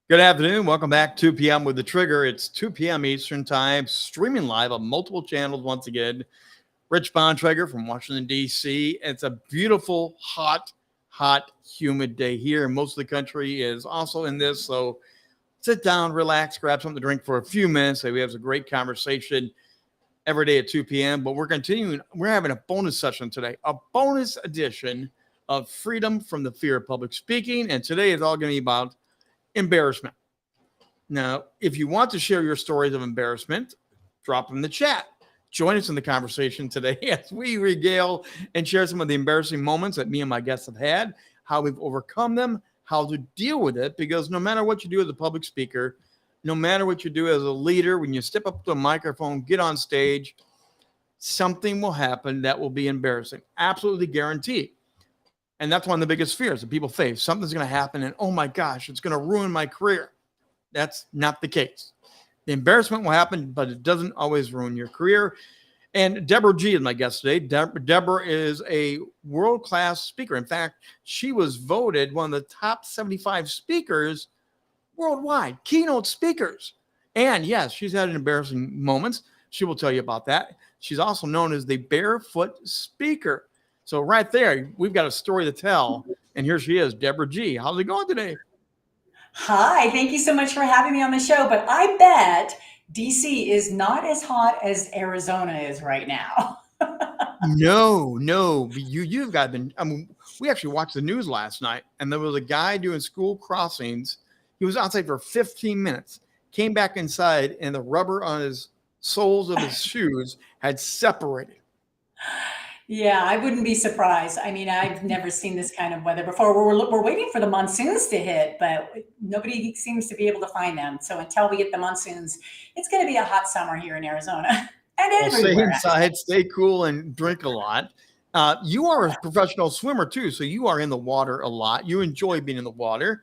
Good afternoon. Welcome back. 2 p.m. with the Trigger. It's 2 p.m. Eastern Time, streaming live on multiple channels once again. Rich Bontrager from Washington, D.C. It's a beautiful, hot, humid day here. Most of the country is also in this. So sit down, relax, grab something to drink for a few minutes. We have a great conversation every day at 2 p.m. But we're continuing. We're having a bonus session today, a bonus edition of Freedom from the Fear of Public Speaking. And today is all going to be about embarrassment. Now, if you want to share your stories of embarrassment, drop them in the chat. Join us in the conversation today as we regale and share some of the embarrassing moments that me and my guests have had, how we've overcome them, how to deal with it, because no matter what you do as a public speaker, no matter what you do as a leader, when you step up to a microphone, get on stage, something will happen that will be embarrassing. Absolutely guaranteed. And that's one of the biggest fears that people face. Something's going to happen and, oh my gosh, it's going to ruin my career. That's not the case. The embarrassment will happen, but it doesn't always ruin your career. And Deborah G is my guest today. Deborah is a world-class speaker. In fact, she was voted one of the top 75 speakers worldwide, keynote speakers. And yes, she's had embarrassing moments. She will tell you about that. She's also known as the Barefoot speaker. So right there, we've got a story to tell. And here she is, Deborah G. How's it going today? Hi, thank you so much for having me on the show. But I bet DC is not as hot as Arizona is right now. No. You've got been. I mean, we actually watched the news last night, and there was a guy doing school crossings. He was outside for 15 minutes, came back inside, and the rubber on his soles of his shoes had separated. Yeah, I wouldn't be surprised. I mean, I've never seen this kind of weather before. We're waiting for the monsoons to hit, but nobody seems to be able to find them. So until we get the monsoons, it's going to be a hot summer here in Arizona and Well, stay everywhere. inside, stay cool, and drink a lot. You are a professional swimmer too, so you are in the water a lot. You enjoy being in the water.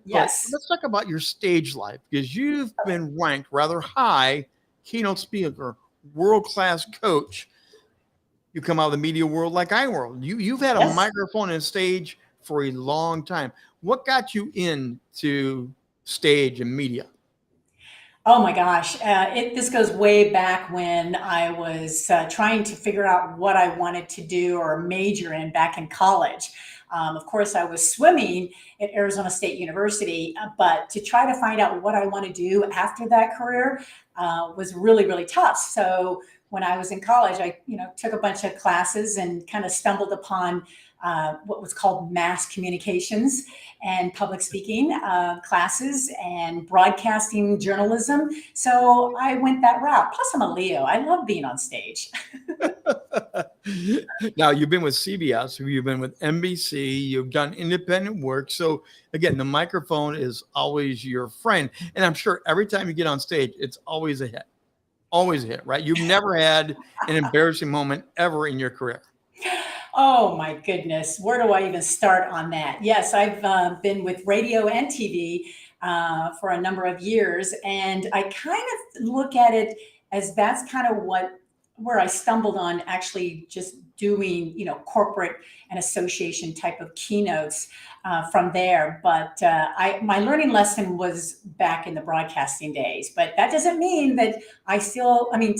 But Yes. let's talk about your stage life, because you've been ranked rather high, keynote speaker, world-class coach. You come out of the media world like I world. You've had a Yes. microphone and stage for a long time. What got you into stage and media? Oh my gosh. This goes way back when I was trying to figure out what I wanted to do or major in back in college. Of course, I was swimming at Arizona State University, but to try to find out what I want to do after that career was really, really tough. So when I was in college, I took a bunch of classes and kind of stumbled upon what was called mass communications and public speaking classes and broadcasting journalism. So I went that route. Plus, I'm a Leo. I love being on stage. Now, you've been with CBS, you've been with NBC, you've done independent work. So again, the microphone is always your friend. And I'm sure every time you get on stage, it's always a hit. Always a hit, right? You've never had an embarrassing moment ever in your career. Oh my goodness. Where do I even start on that? Yes, I've been with radio and TV for a number of years. And I kind of look at it as that's kind of where I stumbled on actually just doing, corporate and association type of keynotes from there. But my learning lesson was back in the broadcasting days. But that doesn't mean that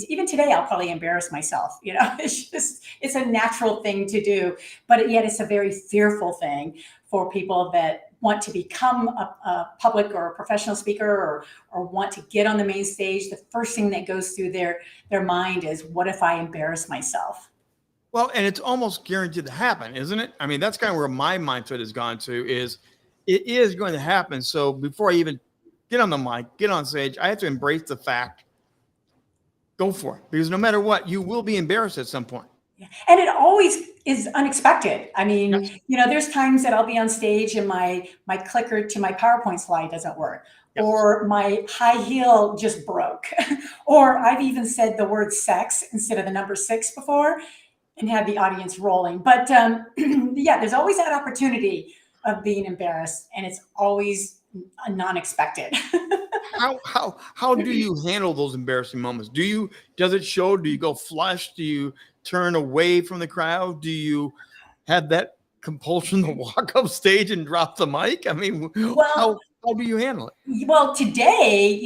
even today, I'll probably embarrass myself. It's a natural thing to do. But yet it's a very fearful thing for people that want to become a public or a professional speaker or want to get on the main stage. The first thing that goes through their mind is, what if I embarrass myself? Well, and it's almost guaranteed to happen, isn't it? I mean, that's kind of where my mindset has gone to, is it is going to happen. So before I even get on the mic, get on stage, I have to embrace the fact, go for it. Because no matter what, you will be embarrassed at some point. And it always is unexpected. I mean, Yes. there's times that I'll be on stage and my clicker to my PowerPoint slide doesn't work. Yes. Or my high heel just broke. Or I've even said the word sex instead of the number 6 before and had the audience rolling. But yeah, there's always that opportunity of being embarrassed, and it's always non-expected. How do you handle those embarrassing moments? Does it show? Do you go flush? Do you turn away from the crowd? Do you have that compulsion to walk up stage and drop the mic? I mean, Well, How do you handle it? Well, today,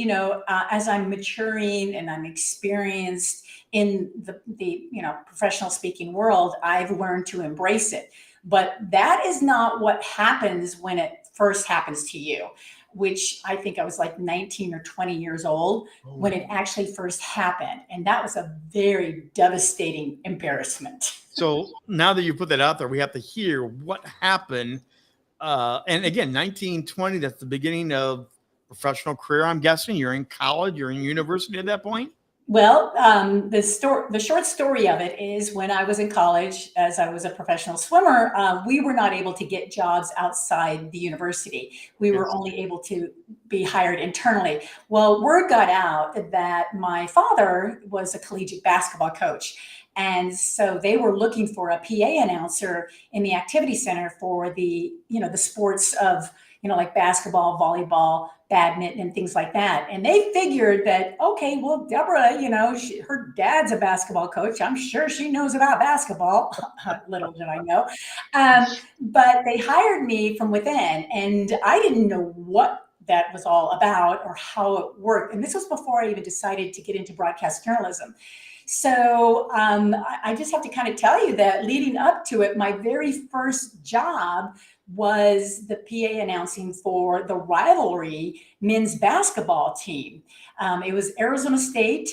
as I'm maturing and I'm experienced in the professional speaking world, I've learned to embrace it. But that is not what happens when it first happens to you, which I think I was like 19 or 20 years old when it actually first happened. And that was a very devastating embarrassment. So now that you put that out there, we have to hear what happened. And again, 1920, that's the beginning of professional career. I'm guessing you're in college, you're in university at that point. Well, the short story of it is when I was in college, as I was a professional swimmer, we were not able to get jobs outside the university. We were only able to be hired internally. Well, word got out that my father was a collegiate basketball coach. And so they were looking for a PA announcer in the activity center for the sports of, like basketball, volleyball, badminton, and things like that. And they figured that, okay, well, Deborah, her dad's a basketball coach. I'm sure she knows about basketball. Little did I know. But they hired me from within, and I didn't know what that was all about or how it worked. And this was before I even decided to get into broadcast journalism. So I just have to kind of tell you that leading up to it, my very first job was the PA announcing for the rivalry men's basketball team. It was Arizona State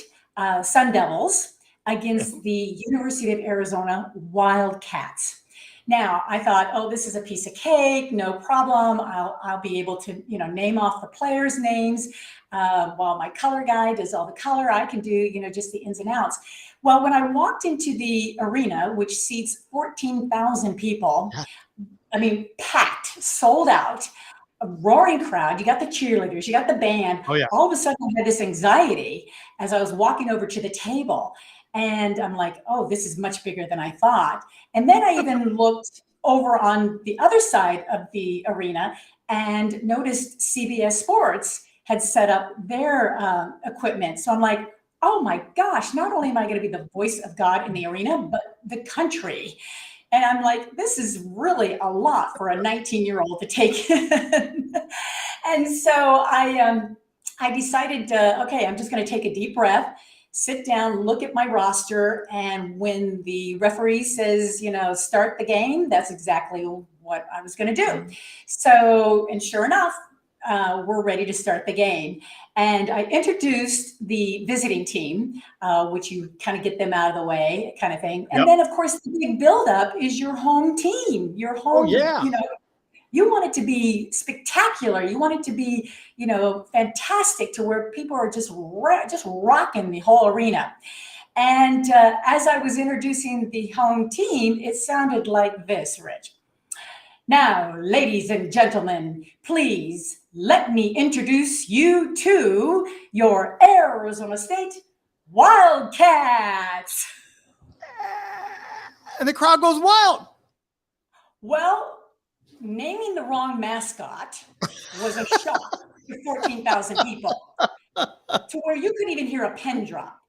Sun Devils against the University of Arizona Wildcats. Now I thought, oh, this is a piece of cake, no problem. I'll be able to, name off the players' names. While my color guy does all the color, I can do, just the ins and outs. Well, when I walked into the arena, which seats 14,000 people, I mean, packed, sold out, a roaring crowd. You got the cheerleaders, you got the band. Oh, yeah. All of a sudden, I had this anxiety as I was walking over to the table. And I'm like, oh, this is much bigger than I thought. And then I even looked over on the other side of the arena and noticed CBS Sports had set up their equipment. So I'm like, oh my gosh, not only am I going to be the voice of God in the arena, but the country. And I'm like, this is really a lot for a 19-year-old to take in. And so I decided, okay, I'm just going to take a deep breath, sit down, look at my roster. And when the referee says, start the game, that's exactly what I was going to do. So, and sure enough, we're ready to start the game. And I introduced the visiting team, which you kind of get them out of the way kind of thing. And then, of course, the big buildup is your home team, your home, you want it to be spectacular. You want it to be, fantastic to where people are just rocking the whole arena. And as I was introducing the home team, it sounded like this, Rich. Now, ladies and gentlemen, please let me introduce you to your Arizona State Wildcats. And the crowd goes wild. Well, naming the wrong mascot was a shock to 14,000 people, to where you couldn't even hear a pin drop.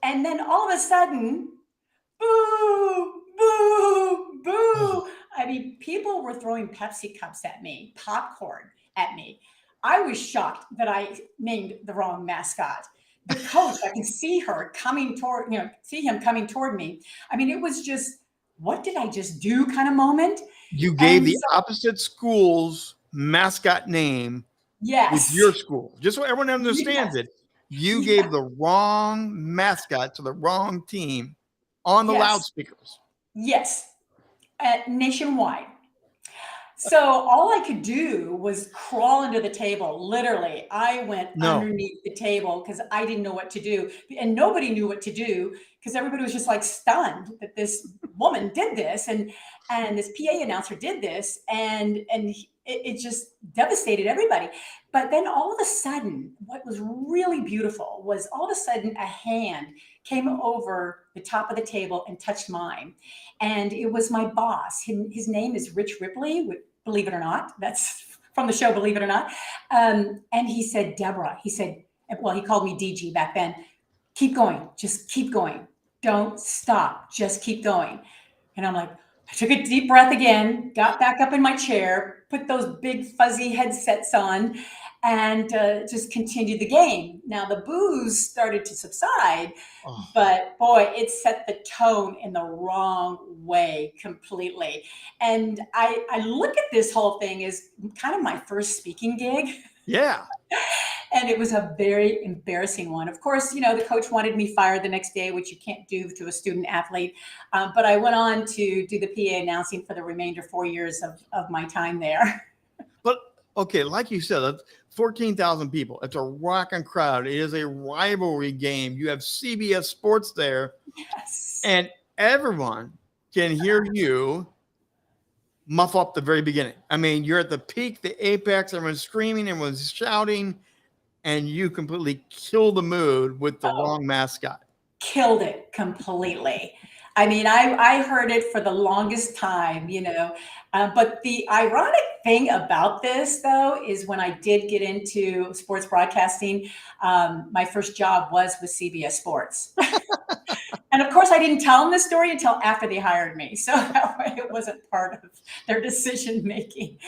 And then all of a sudden, boo, boo, boo. I mean, people were throwing Pepsi cups at me, popcorn at me. I was shocked that I named the wrong mascot. The coach, I can see her coming toward, see him coming toward me. I mean, it was just, what did I just do kind of moment? You gave the opposite school's mascot name with your school. Just so everyone understands it, you gave the wrong mascot to the wrong team on the loudspeakers. Yes, nationwide. So all I could do was crawl under the table. Literally, I went underneath the table because I didn't know what to do. And nobody knew what to do because everybody was just like stunned that this woman did this and this PA announcer did this. And it just devastated everybody. But then all of a sudden, what was really beautiful was all of a sudden a hand came over the top of the table and touched mine. And it was my boss. His name is Rich Ripley, believe it or not. That's from the show, Believe It or Not. And he said, Deborah, he said, well, he called me DG back then. Keep going. Just keep going. Don't stop. Just keep going. And I'm like, I took a deep breath again, got back up in my chair, put those big fuzzy headsets on, and just continue the game. Now the boos started to subside, Oh, but boy, it set the tone in the wrong way completely. And I look at this whole thing as kind of my first speaking gig. yeah. And it was a very embarrassing one. Of course, the coach wanted me fired the next day, which you can't do to a student athlete. But I went on to do the PA announcing for the remainder 4 years of my time there. But okay, like you said, that's 14,000 people. It's a rocking crowd. It is a rivalry game. You have CBS Sports there, Yes. and everyone can hear you muff up the very beginning. I mean, you're at the peak, the apex, everyone's screaming, everyone's shouting, and you completely kill the mood with the wrong mascot. Killed it completely. I mean, I heard it for the longest time, but the ironic thing about this, though, is when I did get into sports broadcasting, my first job was with CBS Sports. And of course, I didn't tell them this story until after they hired me. So that way it wasn't part of their decision making.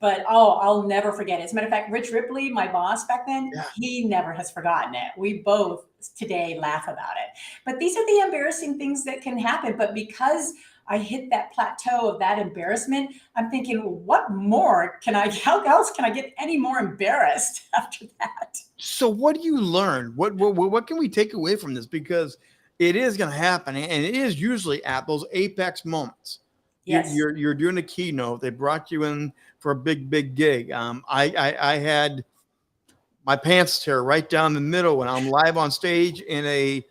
But I'll never forget it. As a matter of fact, Rich Ripley, my boss back then, he never has forgotten it. We both today laugh about it. But these are the embarrassing things that can happen. But because I hit that plateau of that embarrassment, I'm thinking, what more how else can I get any more embarrassed after that? So what do you learn? What can we take away from this? Because it is going to happen, and it is usually at those apex moments. Yes. You're doing a keynote. They brought you in for a big gig. I had my pants tear right down the middle when I'm live on stage in a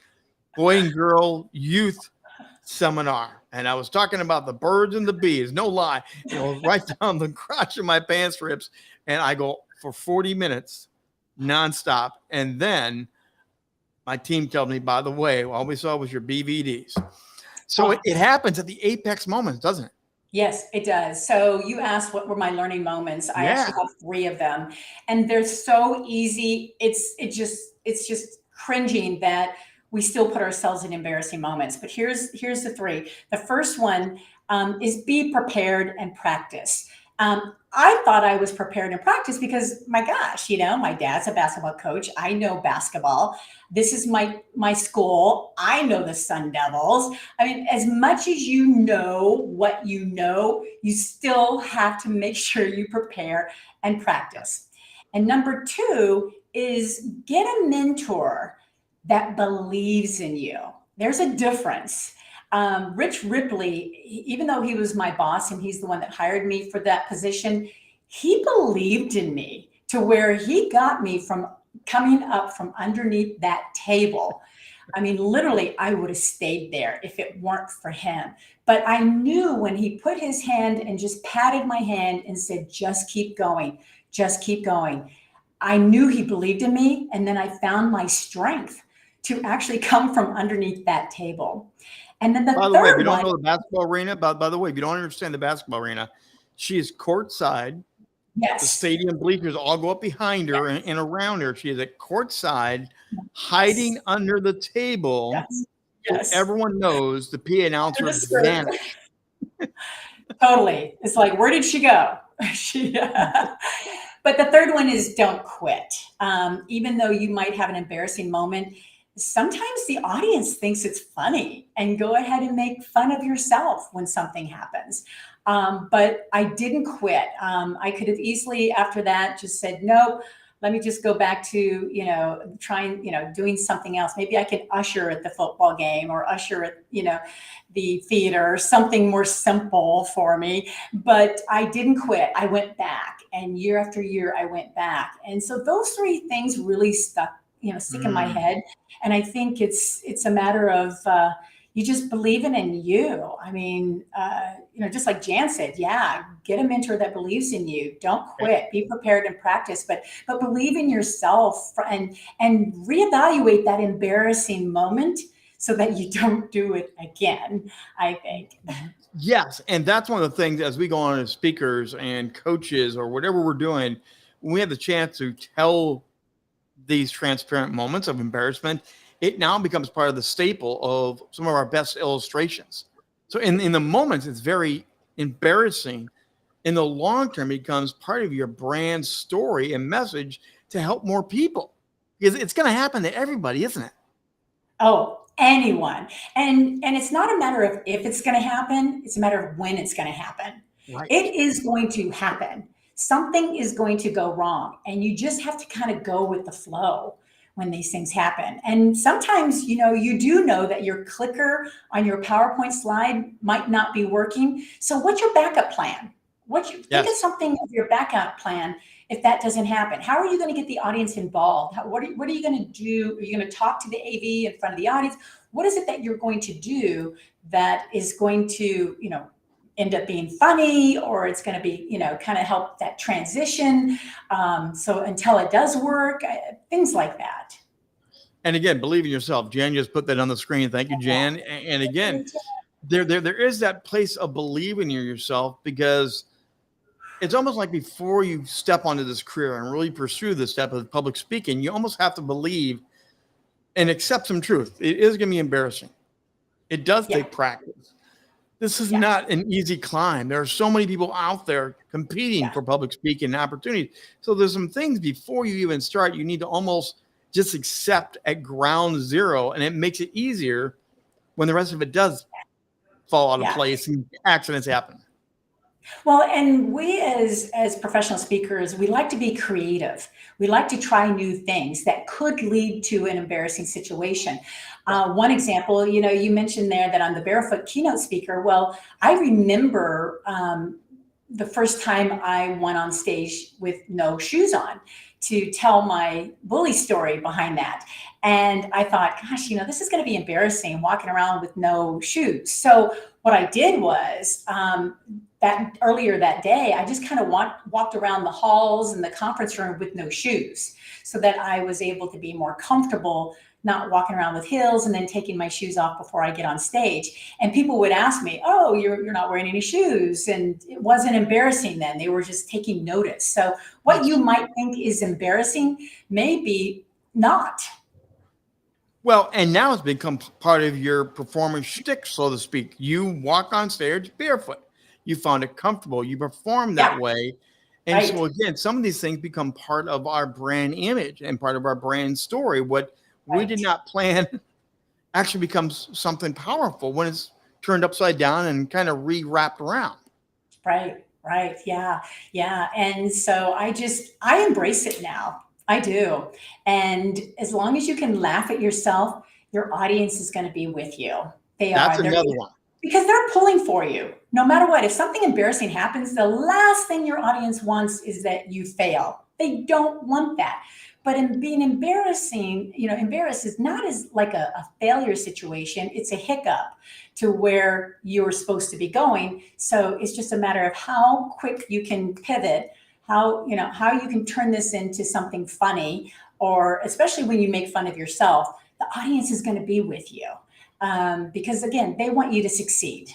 boy and girl youth seminar, and I was talking about the birds and the bees. No lie, right down the crotch of my pants rips, and I go for 40 minutes nonstop, and then my team told me, by the way, all we saw was your BVDs. So it happens at the apex moments, doesn't it? Yes, it does. So you asked what were my learning moments. I actually have 3 of them, and they're so easy. It's just cringing that we still put ourselves in embarrassing moments. But here's the 3. The first one is be prepared and practice. I thought I was prepared and practiced because, my gosh, my dad's a basketball coach. I know basketball. This is my school. I know the Sun Devils. I mean, as much as you know what you still have to make sure you prepare and practice. And number 2 is get a mentor that believes in you. There's a difference. Rich Ripley, even though he was my boss and he's the one that hired me for that position, he believed in me to where he got me from coming up from underneath that table. I mean, literally, I would have stayed there if it weren't for him. But I knew when he put his hand and just patted my hand and said, just keep going, just keep going. I knew he believed in me. And then I found my strength to actually come from underneath that table. And then by the way, if you don't know the basketball arena, by the way, if you don't understand the basketball arena, she is courtside. Yes. The stadium bleachers all go up behind her and around her. She is at courtside, hiding under the table. Yes. So everyone knows the PA announcer has vanished. Totally. It's like, where did she go? But the third one is don't quit. Even though you might have an embarrassing moment, sometimes the audience thinks it's funny, and go ahead and make fun of yourself when something happens. But I didn't quit. I could have easily after that just said, nope, let me just go back to, trying, doing something else. Maybe I could usher at the football game or usher at, the theater, something more simple for me. But I didn't quit. I went back, and year after year, I went back. And so those 3 things really stick in my head. And I think it's a matter of, you just believing in you. I mean, just like Jan said, get a mentor that believes in you. Don't quit. Be prepared and practice, but believe in yourself and reevaluate that embarrassing moment so that you don't do it again, I think. Yes. And that's one of the things as we go on as speakers and coaches or whatever we're doing, when we have the chance to tell these transparent moments of embarrassment, it now becomes part of the staple of some of our best illustrations. So in the moments, it's very embarrassing, In the long term, it becomes part of your brand story and message to help more people, because it's going to happen to everybody, isn't it? Oh, anyone. And it's not a matter of if it's going to happen, it's a matter of when it's going to happen. Right. It is going to happen. Something is going to go wrong, and you just have to kind of go with the flow when these things happen. And sometimes, you do know that your clicker on your PowerPoint slide might not be working. So what's your backup plan? Think of Yes. something of your backup plan if that doesn't happen. How are you going to get the audience involved? What are you going to do? Are you going to talk to the AV in front of the audience? What is it that you're going to do that is going to, end up being funny, or it's going to be, kind of help that transition. So until it does work, things like that. And again, believe in yourself. Jan just put that on the screen. Thank you, Jan. And again, there is that place of believing in yourself, because it's almost like before you step onto this career and really pursue this step of public speaking, you almost have to believe and accept some truth. It is going to be embarrassing. It does take practice. This is not an easy climb. There are so many people out there competing for public speaking opportunities. So there's some things before you even start, you need to almost just accept at ground zero, and it makes it easier when the rest of it does fall out of place and accidents happen. Well, and we as professional speakers, we like to be creative. We like to try new things that could lead to an embarrassing situation. One example, you mentioned there that I'm the Barefoot keynote speaker. Well, I remember the first time I went on stage with no shoes on to tell my bully story behind that. And I thought, gosh, this is going to be embarrassing walking around with no shoes. So what I did was that earlier that day, I just kind of walked around the halls and the conference room with no shoes, so that I was able to be more comfortable not walking around with heels and then taking my shoes off before I get on stage. And people would ask me, oh, you're not wearing any shoes. And it wasn't embarrassing then. They were just taking notice. So what you might think is embarrassing may be not. Well, and now it's become part of your performance shtick, so to speak. You walk on stage barefoot. You found it comfortable. You perform that way. And so again, some of these things become part of our brand image and part of our brand story. What we did not plan actually becomes something powerful when it's turned upside down and kind of re-wrapped around. Right. Yeah. And so I embrace it now. I do. And as long as you can laugh at yourself, your audience is going to be with you. That's another one. Because they're pulling for you. No matter what, if something embarrassing happens, the last thing your audience wants is that you fail. They don't want that. But in being embarrassing, embarrassed is not as like a failure situation. It's a hiccup to where you were supposed to be going. So it's just a matter of how quick you can pivot, how you can turn this into something funny, or especially when you make fun of yourself, the audience is going to be with you. Because again, they want you to succeed.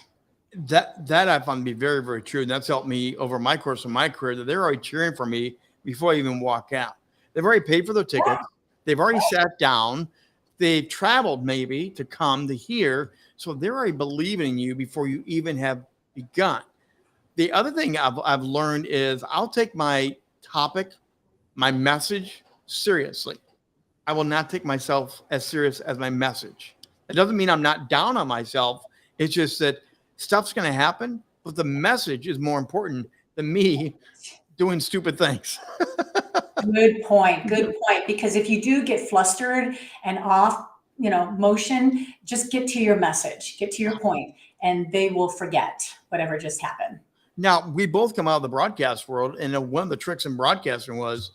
That I found to be very, very true. And that's helped me over my course of my career, that they're already cheering for me before I even walk out. They've already paid for their tickets. They've already sat down. They've traveled maybe to come to hear. So they're already believing in you before you even have begun. The other thing I've learned is I'll take my topic, my message seriously. I will not take myself as serious as my message. It doesn't mean I'm not down on myself. It's just that stuff's going to happen, but the message is more important than me doing stupid things. Good point. Because if you do get flustered and off, motion, just get to your message, get to your point, and they will forget whatever just happened. Now, we both come out of the broadcast world, and one of the tricks in broadcasting was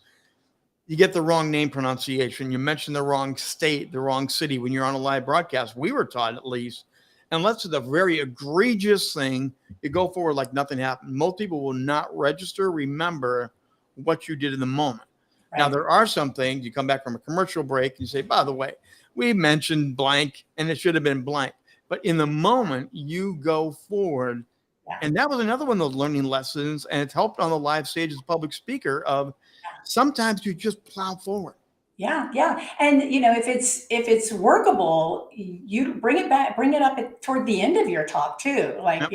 you get the wrong name pronunciation. You mention the wrong state, the wrong city when you're on a live broadcast. We were taught, at least, unless it's a very egregious thing, you go forward like nothing happened. Most people will not remember what you did in the moment. Right. Now, there are some things, you come back from a commercial break and you say, by the way, we mentioned blank and it should have been blank. But in the moment, you go forward. Yeah. And that was another one of those learning lessons. And it's helped on the live stage as a public speaker of sometimes you just plow forward. Yeah. And if it's workable, you bring it up toward the end of your talk too. Like,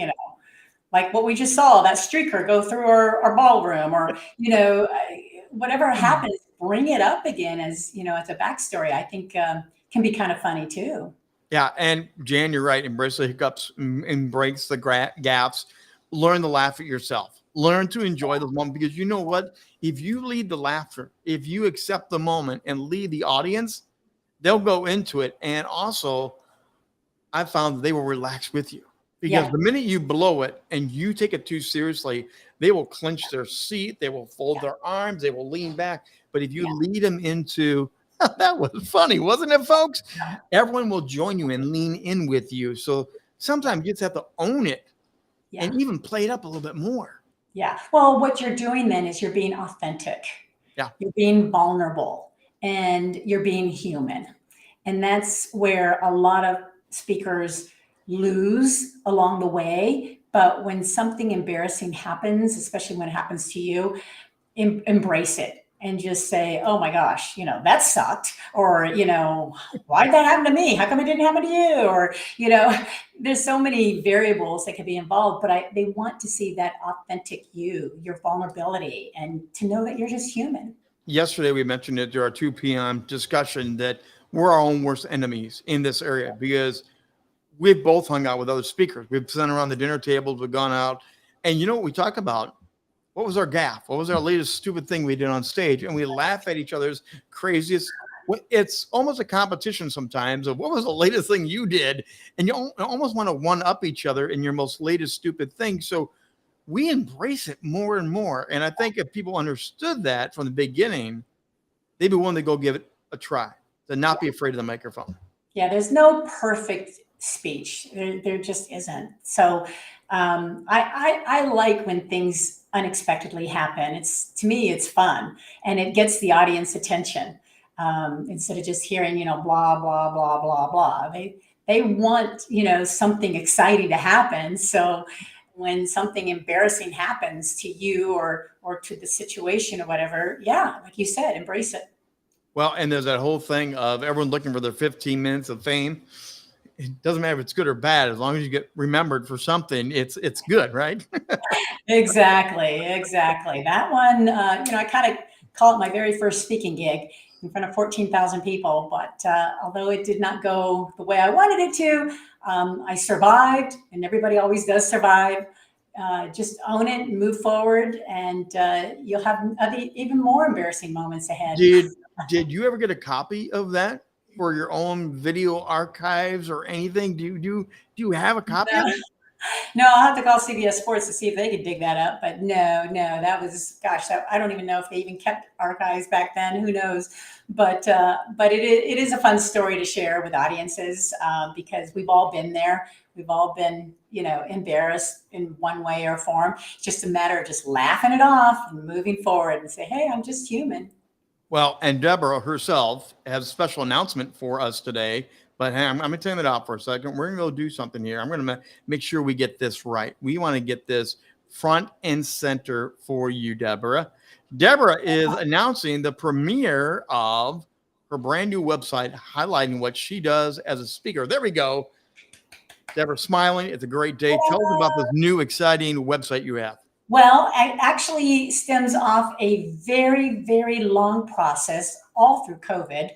like what we just saw, that streaker go through our ballroom, or, whatever happens, bring it up again as, as a backstory. I think can be kind of funny too. Yeah, and Jan, you're right. Embrace the hiccups, embrace the gaffes, learn to laugh at yourself, learn to enjoy the moment, because you know what? If you lead the laughter, if you accept the moment and lead the audience, they'll go into it. And also, I found that they will relax with you, because Yeah. the minute you blow it and you take it too seriously, they will clench their seat, they will fold their arms, they will lean back. But if you lead them into, that was funny, wasn't it, folks? Yeah. Everyone will join you and lean in with you. So sometimes you just have to own it and even play it up a little bit more. Yeah. Well, what you're doing then is you're being authentic. Yeah. You're being vulnerable, and you're being human. And that's where a lot of speakers lose along the way. But when something embarrassing happens, especially when it happens to you, embrace it and just say, oh my gosh, that sucked. Or, why'd that happen to me? How come it didn't happen to you? Or, there's so many variables that could be involved, but they want to see that authentic you, your vulnerability, and to know that you're just human. Yesterday, we mentioned it during our 2 p.m. discussion that we're our own worst enemies in this area, because we've both hung out with other speakers. We've sat around the dinner tables, we've gone out, and you know what we talk about? What was our gaffe? What was our latest stupid thing we did on stage? And we laugh at each other's craziest. It's almost a competition sometimes of what was the latest thing you did. And you almost want to one up each other in your most latest stupid thing. So we embrace it more and more. And I think if people understood that from the beginning, they'd be willing to go give it a try, to not be afraid of the microphone. Yeah, there's no perfect speech. There just isn't. So I like when things unexpectedly happen. To me, it's fun, and it gets the audience attention, instead of just hearing, blah, blah, blah, blah, blah. They want, something exciting to happen. So when something embarrassing happens to you or to the situation or whatever, yeah, like you said, embrace it. Well, and there's that whole thing of everyone looking for their 15 minutes of fame. It doesn't matter if it's good or bad. As long as you get remembered for something, it's good, right? Exactly. That one, I kind of call it my very first speaking gig in front of 14,000 people. But although it did not go the way I wanted it to, I survived, and everybody always does survive. Just own it and move forward, and you'll have even more embarrassing moments ahead. Did you ever get a copy of that for your own video archives or anything? Do you have a copy of it? No, I'll have to call CBS Sports to see if they could dig that up. But no, that was, gosh, I don't even know if they even kept archives back then. Who knows? But it is a fun story to share with audiences, because we've all been there. We've all been, embarrassed in one way or form. It's just a matter of just laughing it off and moving forward and say, hey, I'm just human. Well, and Deborah herself has a special announcement for us today. But hey, I'm going to turn it out for a second. We're going to go do something here. I'm going to make sure we get this right. We want to get this front and center for you, Deborah. Deborah is announcing the premiere of her brand new website, highlighting what she does as a speaker. There we go. Deborah smiling. It's a great day. Tell us about this new exciting website you have. Well, it actually stems off a very, very long process all through COVID.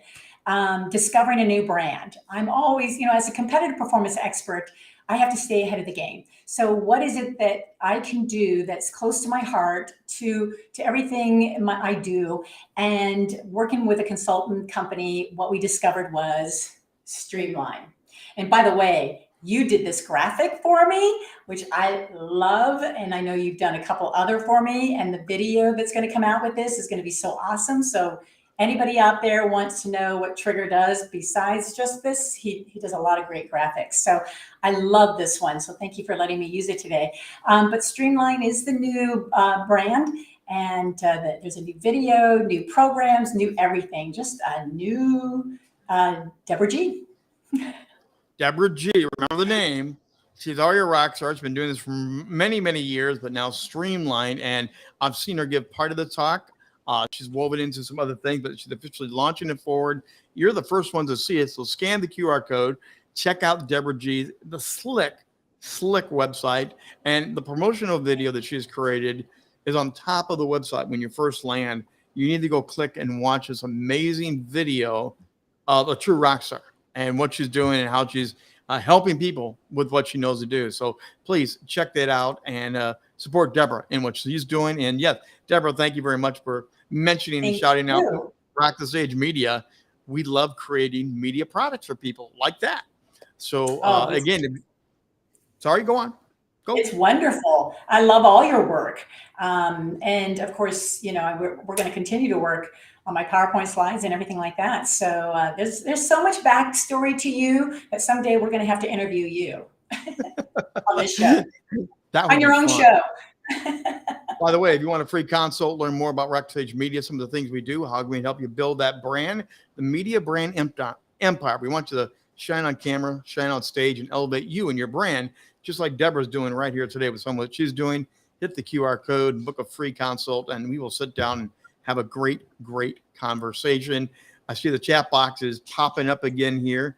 Discovering a new brand. I'm always, as a competitive performance expert, I have to stay ahead of the game. So what is it that I can do that's close to my heart, to everything I do? And working with a consultant company, what we discovered was streamline. And by the way, you did this graphic for me, which I love. And I know you've done a couple other for me. And the video that's going to come out with this is going to be so awesome. So anybody out there wants to know what Trigger does besides just this, he does a lot of great graphics. So I love this one. So thank you for letting me use it today. But Streamline is the new brand. And there's a new video, new programs, new everything. Just a new Deborah G. Deborah G, remember the name. She's already a rock star. She's been doing this for many, many years, but now Streamline. And I've seen her give part of the talk. She's woven into some other things, but she's officially launching it forward. You're the first one to see it. So scan the QR code, check out Deborah G, the slick slick website. And the promotional video that she's created is on top of the website. When you first land, you need to go click and watch this amazing video of a true rock star and what she's doing and how she's helping people with what she knows to do. So please check that out and support Deborah in what she's doing. And yes, Deborah, thank you very much for mentioning and shouting out Rock the Stage Media. We love creating media products for people like that. So again, sorry, go on. Go. It's wonderful. I love all your work. And of course, you know, we're going to continue to work on my PowerPoint slides and everything like that. So there's so much backstory to you that someday we're going to have to interview you on this show, on your own show. By the way, if you want a free consult, learn more about Rock Stage Media, some of the things we do, how we can help you build that brand, the media brand empire. We want you to shine on camera, shine on stage, and elevate you and your brand, just like Deborah's doing right here today with some of what she's doing. Hit the QR code, book a free consult, and we will sit down and have a great, great conversation. I see the chat box is popping up again here.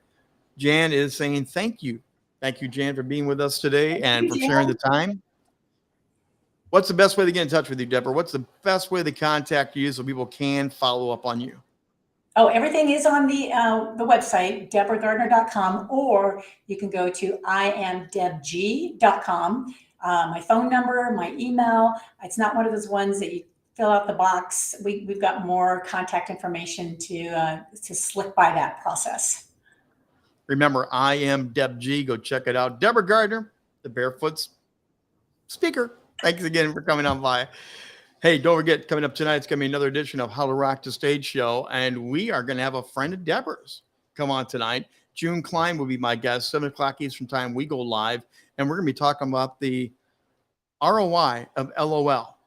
Jan is saying thank you. Thank you, Jan, for being with us today and for sharing the time. What's the best way to get in touch with you, Deborah? What's the best way to contact you so people can follow up on you? Oh, everything is on the website, deborahgardner.com, or you can go to iamdebg.com. My phone number, my email. It's not one of those ones that you fill out the box. We've got more contact information to slip by that process. Remember, I am Deb G. Go check it out. Deborah Gardner, the Barefoot speaker. Thanks again for coming on by. Hey, don't forget, coming up tonight, it's going to be another edition of How to Rock the Stage show, and we are going to have a friend of Deborah's come on tonight. June Klein will be my guest, 7 o'clock Eastern time. We go live, and we're going to be talking about the ROI of LOL.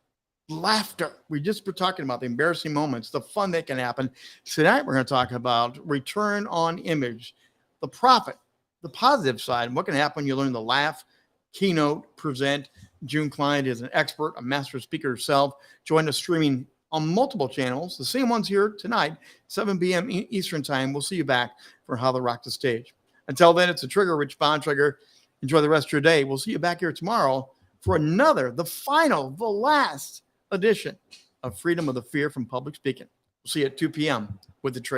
Laughter. We just were talking about the embarrassing moments, the fun that can happen. Tonight, we're going to talk about return on image, the profit, the positive side, and what can happen when you learn to laugh, keynote, present. June Klein is an expert, a master speaker herself. Join us streaming on multiple channels, the same ones here tonight, 7 p.m. Eastern time. We'll see you back for How to Rock the Stage. Until then, it's a trigger, Rich Bontrager. Enjoy the rest of your day. We'll see you back here tomorrow for another, the final, the last edition of Freedom of the Fear from Public Speaking. We'll see you at 2 p.m. with the trigger.